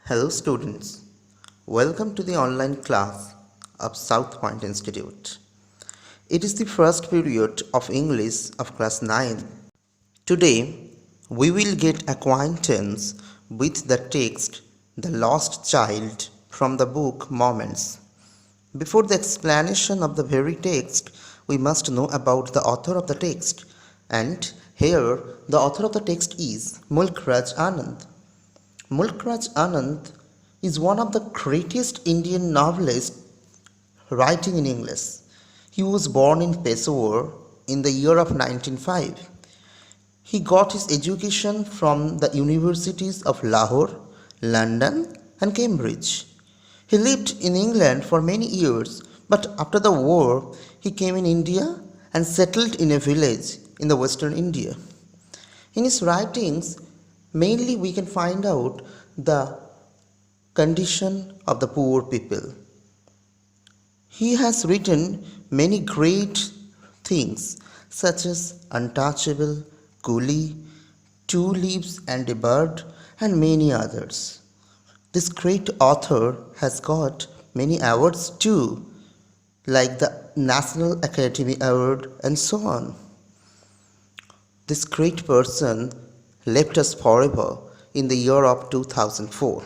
Hello students, welcome to the online class of South Point Institute. It is the first period of English of class 9. Today, we will get acquaintance with the text The Lost Child from the book Moments. Before the explanation of the very text, we must know about the author of the text. And here, the author of the text is Mulkraj Anand. Mulkraj Anand is one of the greatest Indian novelists writing in English. He was born in Peshawar in the year of 1905. He got his education from the universities of Lahore, London, and Cambridge. He lived in England for many years, but after the war, he came in India and settled in a village in the western India. In his writings, mainly we can find out the condition of the poor people. He has written many great things such as Untouchable, Coolie, Two Leaves and a Bird, and many others. This great author has got many awards too, like the National Academy Award and so on. This great person left us forever in the year of 2004.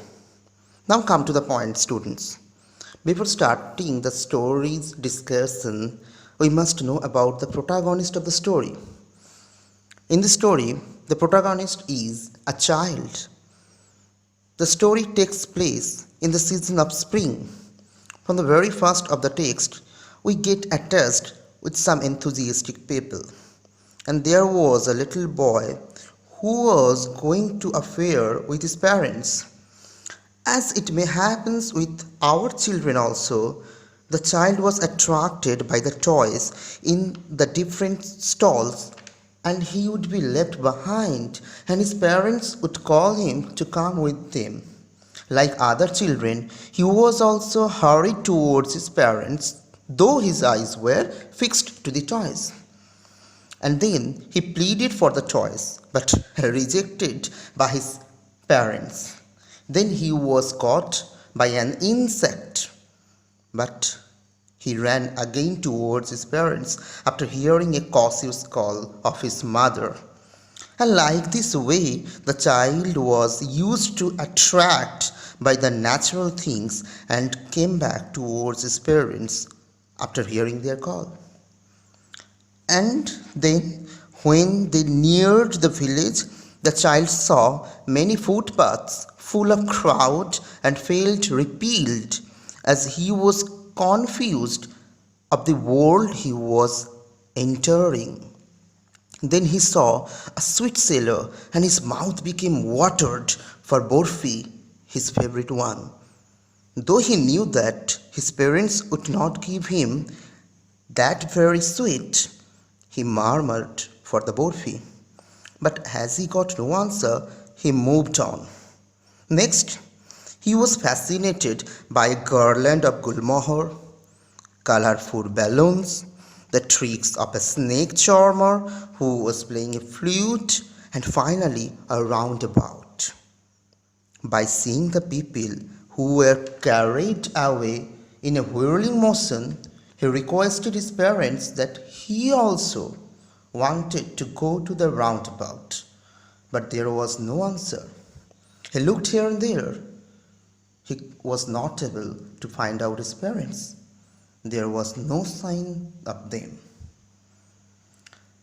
Now come to the point, students. Before starting the story's discussion, we must know about the protagonist of the story. In the story, the protagonist is a child. The story takes place in the season of spring. From the very first of the text, we get attached with some enthusiastic people. And there was a little boy who was going to a fair with his parents. As it may happen with our children also, the child was attracted by the toys in the different stalls, and he would be left behind, and his parents would call him to come with them. Like other children, he was also hurried towards his parents, though his eyes were fixed to the toys. And then he pleaded for the toys, but rejected by his parents. Then he was caught by an insect, but he ran again towards his parents after hearing a cautious call of his mother. And like this way, the child was used to attract by the natural things and came back towards his parents after hearing their call. And then, when they neared the village, the child saw many footpaths full of crowd and felt repelled as he was confused of the world he was entering. Then he saw a sweet seller, and his mouth became watered for Borfi, his favorite one. Though he knew that his parents would not give him that very sweet, he murmured for the Borfi. But as he got no answer, he moved on. Next, he was fascinated by a garland of gulmohar, colorful balloons, the tricks of a snake charmer who was playing a flute, and finally a roundabout. By seeing the people who were carried away in a whirling motion, he requested his parents that he also wanted to go to the roundabout, but there was no answer. He looked here and there. He was not able to find out his parents. There was no sign of them.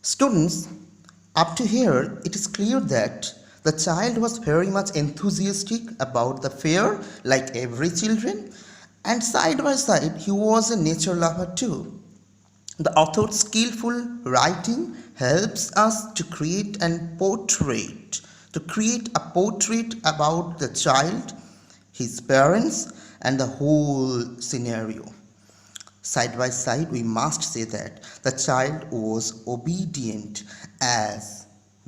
Students, up to here, it is clear that the child was very much enthusiastic about the fair, like every children, and side by side, he was a nature lover too. The author's skillful writing helps us to create a portrait about the child, his parents, and the whole scenario. Side by side, we must say that the child was obedient, as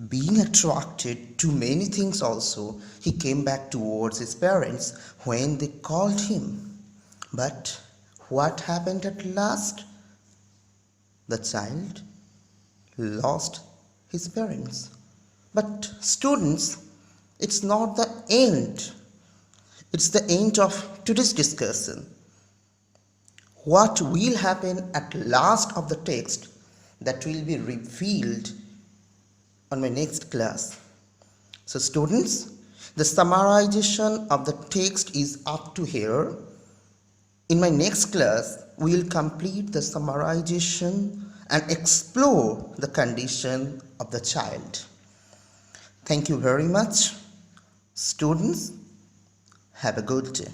being attracted to many things also, he came back towards his parents when they called him. But what happened at last? The child lost his parents. But students, it's not the end. It's the end of today's discussion. What will happen at last of the text that will be revealed on my next class. So students, the summarization of the text is up to here. In my next class, we will complete the summarization and explore the condition of the child. Thank you very much. Students, have a good day.